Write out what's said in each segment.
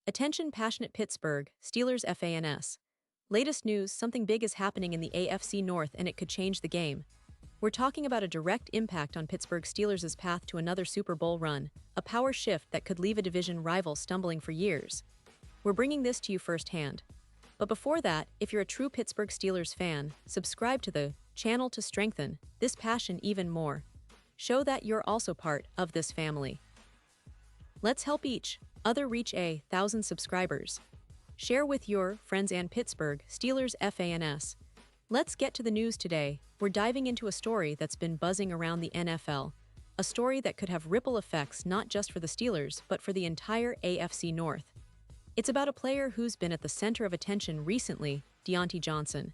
Attention passionate Pittsburgh Steelers fans. Latest news, something big is happening in the AFC North and it could change the game. We're talking about a direct impact on Pittsburgh Steelers' path to another Super Bowl run, a power shift that could leave a division rival stumbling for years. We're bringing this to you firsthand. But before that, if you're a true Pittsburgh Steelers fan, subscribe to the channel to strengthen this passion even more. Show that you're also part of this family. Let's help each other reach 1,000 subscribers. Share with your friends and Pittsburgh Steelers fans. Let's get to the news today. We're diving into a story that's been buzzing around the NFL, a story that could have ripple effects not just for the Steelers, but for the entire AFC North. It's about a player who's been at the center of attention recently, Diontae Johnson.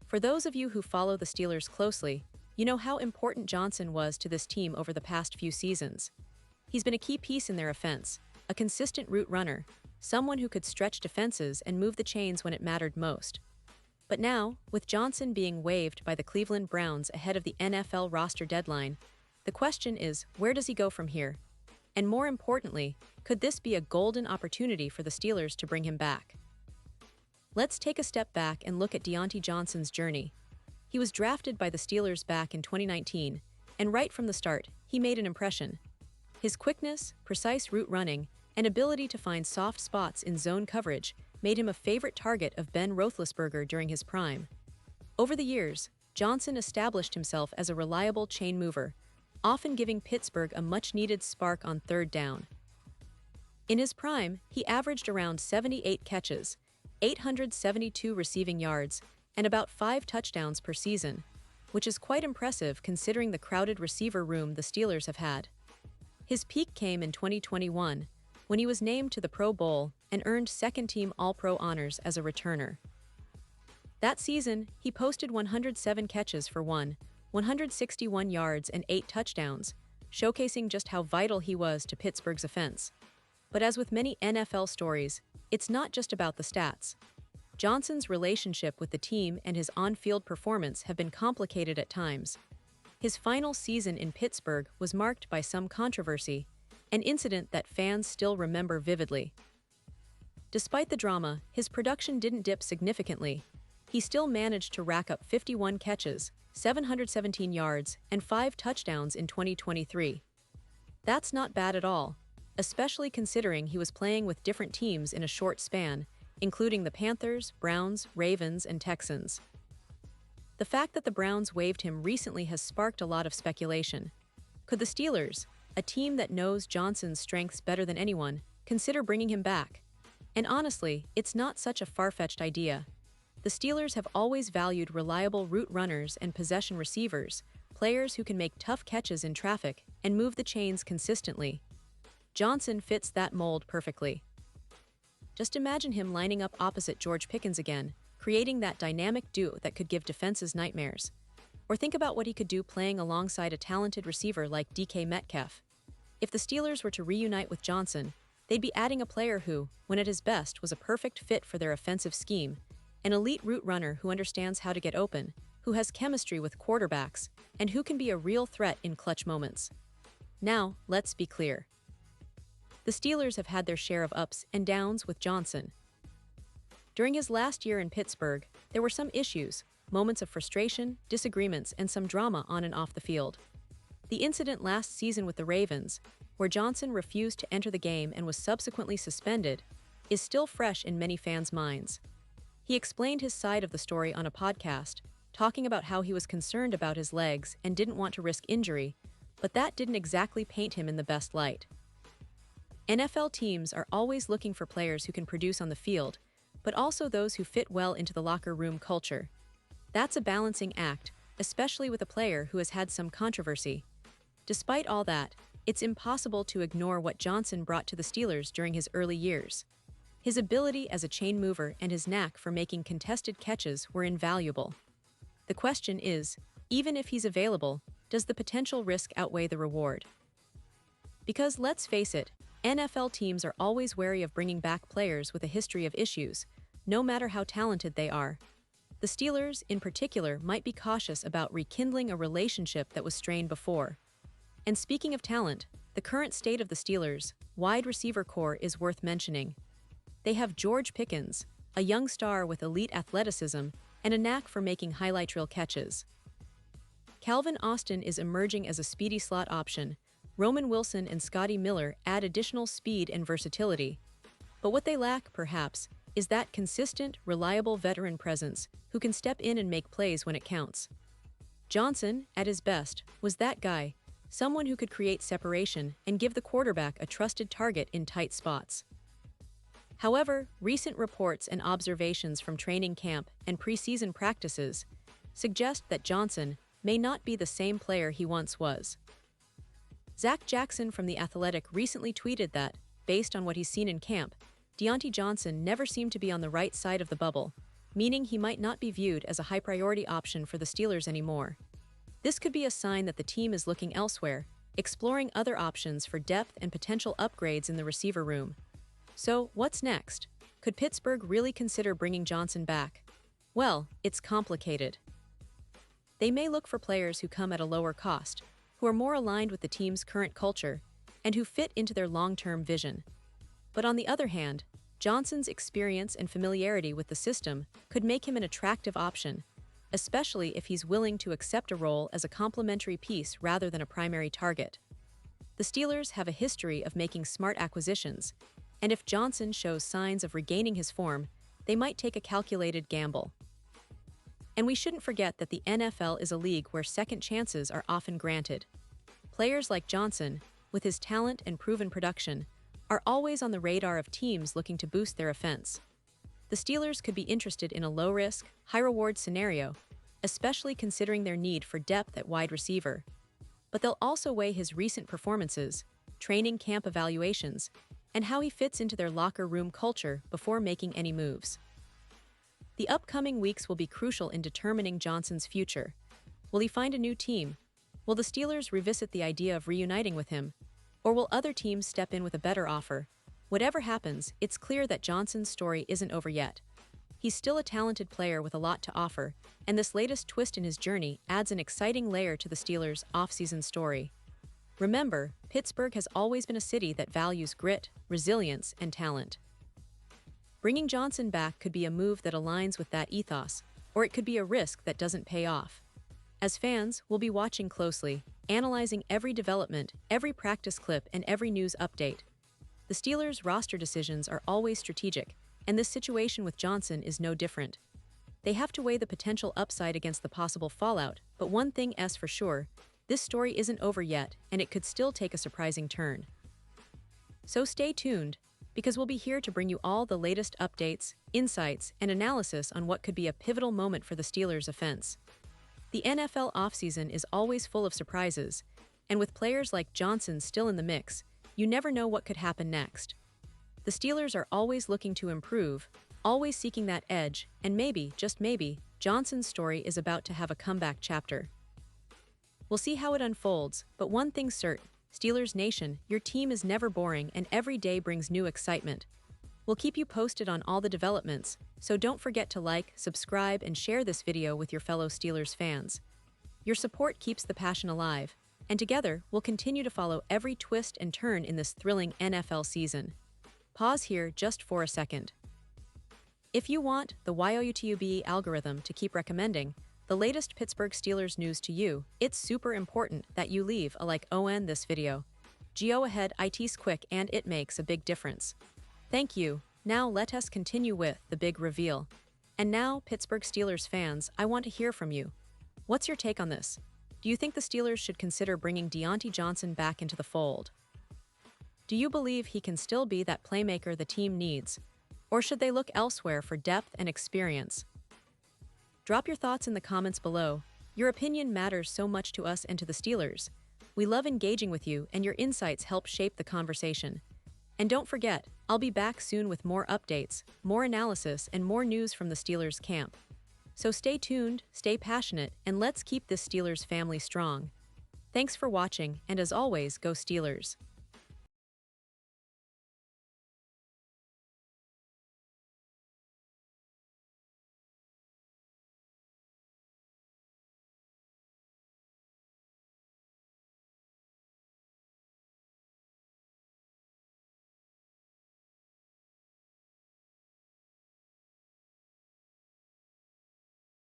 For those of you who follow the Steelers closely, you know how important Johnson was to this team over the past few seasons. He's been a key piece in their offense, a consistent route runner, someone who could stretch defenses and move the chains when it mattered most. But now, with Johnson being waived by the Cleveland Browns ahead of the NFL roster deadline, the question is, where does he go from here? And more importantly, could this be a golden opportunity for the Steelers to bring him back? Let's take a step back and look at Diontae Johnson's journey. He was drafted by the Steelers back in 2019, and right from the start, he made an impression. His quickness, precise route running, and ability to find soft spots in zone coverage made him a favorite target of Ben Roethlisberger during his prime. Over the years, Johnson established himself as a reliable chain mover, often giving Pittsburgh a much-needed spark on third down. In his prime, he averaged around 78 catches, 872 receiving yards, and about 5 touchdowns per season, which is quite impressive considering the crowded receiver room the Steelers have had. His peak came in 2021, when he was named to the Pro Bowl and earned second-team All-Pro honors as a returner. That season, he posted 107 catches for 161 yards and 8 touchdowns, showcasing just how vital he was to Pittsburgh's offense. But as with many NFL stories, it's not just about the stats. Johnson's relationship with the team and his on-field performance have been complicated at times. His final season in Pittsburgh was marked by some controversy, an incident that fans still remember vividly. Despite the drama, his production didn't dip significantly. He still managed to rack up 51 catches, 717 yards, and 5 touchdowns in 2023. That's not bad at all, especially considering he was playing with different teams in a short span, including the Panthers, Browns, Ravens, and Texans. The fact that the Browns waived him recently has sparked a lot of speculation. Could the Steelers, a team that knows Johnson's strengths better than anyone, consider bringing him back? And honestly, it's not such a far-fetched idea. The Steelers have always valued reliable route runners and possession receivers, players who can make tough catches in traffic and move the chains consistently. Johnson fits that mold perfectly. Just imagine him lining up opposite George Pickens again, creating that dynamic duo that could give defenses nightmares. Or think about what he could do playing alongside a talented receiver like DK Metcalf. If the Steelers were to reunite with Johnson, they'd be adding a player who, when at his best, was a perfect fit for their offensive scheme, an elite route runner who understands how to get open, who has chemistry with quarterbacks, and who can be a real threat in clutch moments. Now, let's be clear. The Steelers have had their share of ups and downs with Johnson. During his last year in Pittsburgh, there were some issues, moments of frustration, disagreements, and some drama on and off the field. The incident last season with the Ravens, where Johnson refused to enter the game and was subsequently suspended, is still fresh in many fans' minds. He explained his side of the story on a podcast, talking about how he was concerned about his legs and didn't want to risk injury, but that didn't exactly paint him in the best light. NFL teams are always looking for players who can produce on the field, but also those who fit well into the locker room culture. That's a balancing act, especially with a player who has had some controversy. Despite all that, it's impossible to ignore what Johnson brought to the Steelers during his early years. His ability as a chain mover and his knack for making contested catches were invaluable. The question is, even if he's available, does the potential risk outweigh the reward? Because let's face it, NFL teams are always wary of bringing back players with a history of issues, no matter how talented they are. The Steelers, in particular, might be cautious about rekindling a relationship that was strained before. And speaking of talent, the current state of the Steelers' wide receiver core is worth mentioning. They have George Pickens, a young star with elite athleticism and a knack for making highlight reel catches. Calvin Austin is emerging as a speedy slot option. Roman Wilson and Scotty Miller add additional speed and versatility. But what they lack, perhaps, is that consistent, reliable veteran presence who can step in and make plays when it counts. Johnson, at his best, was that guy, someone who could create separation and give the quarterback a trusted target in tight spots. However, recent reports and observations from training camp and preseason practices suggest that Johnson may not be the same player he once was. Zach Jackson from The Athletic recently tweeted that, based on what he's seen in camp, Diontae Johnson never seemed to be on the right side of the bubble, meaning he might not be viewed as a high-priority option for the Steelers anymore. This could be a sign that the team is looking elsewhere, exploring other options for depth and potential upgrades in the receiver room. So, what's next? Could Pittsburgh really consider bringing Johnson back? Well, it's complicated. They may look for players who come at a lower cost, who are more aligned with the team's current culture, and who fit into their long-term vision. But on the other hand, Johnson's experience and familiarity with the system could make him an attractive option, especially if he's willing to accept a role as a complementary piece rather than a primary target. The Steelers have a history of making smart acquisitions, and if Johnson shows signs of regaining his form, they might take a calculated gamble. And we shouldn't forget that the NFL is a league where second chances are often granted. Players like Johnson, with his talent and proven production, are always on the radar of teams looking to boost their offense. The Steelers could be interested in a low-risk, high-reward scenario, especially considering their need for depth at wide receiver. But they'll also weigh his recent performances, training camp evaluations, and how he fits into their locker room culture before making any moves. The upcoming weeks will be crucial in determining Johnson's future. Will he find a new team? Will the Steelers revisit the idea of reuniting with him? Or will other teams step in with a better offer? Whatever happens, it's clear that Johnson's story isn't over yet. He's still a talented player with a lot to offer, and this latest twist in his journey adds an exciting layer to the Steelers' offseason story. Remember, Pittsburgh has always been a city that values grit, resilience, and talent. Bringing Johnson back could be a move that aligns with that ethos, or it could be a risk that doesn't pay off. As fans, we'll be watching closely, analyzing every development, every practice clip, and every news update. The Steelers' roster decisions are always strategic, and this situation with Johnson is no different. They have to weigh the potential upside against the possible fallout, but one thing is for sure, this story isn't over yet, and it could still take a surprising turn. So stay tuned, because we'll be here to bring you all the latest updates, insights, and analysis on what could be a pivotal moment for the Steelers' offense. The NFL offseason is always full of surprises, and with players like Johnson still in the mix, you never know what could happen next. The Steelers are always looking to improve, always seeking that edge, and maybe, just maybe, Johnson's story is about to have a comeback chapter. We'll see how it unfolds, but one thing's certain, Steelers Nation, your team is never boring and every day brings new excitement. We'll keep you posted on all the developments, so don't forget to like, subscribe, and share this video with your fellow Steelers fans. Your support keeps the passion alive, and together, we'll continue to follow every twist and turn in this thrilling NFL season. Pause here just for a second. If you want the YouTube algorithm to keep recommending the latest Pittsburgh Steelers news to you, it's super important that you leave a like on this video. Go ahead, it's quick and it makes a big difference. Thank you. Now let us continue with the big reveal. And now, Pittsburgh Steelers fans, I want to hear from you. What's your take on this? Do you think the Steelers should consider bringing Diontae Johnson back into the fold? Do you believe he can still be that playmaker the team needs? Or should they look elsewhere for depth and experience? Drop your thoughts in the comments below. Your opinion matters so much to us and to the Steelers. We love engaging with you, and your insights help shape the conversation. And don't forget, I'll be back soon with more updates, more analysis, and more news from the Steelers camp. So stay tuned, stay passionate, and let's keep this Steelers family strong. Thanks for watching, and as always, go Steelers.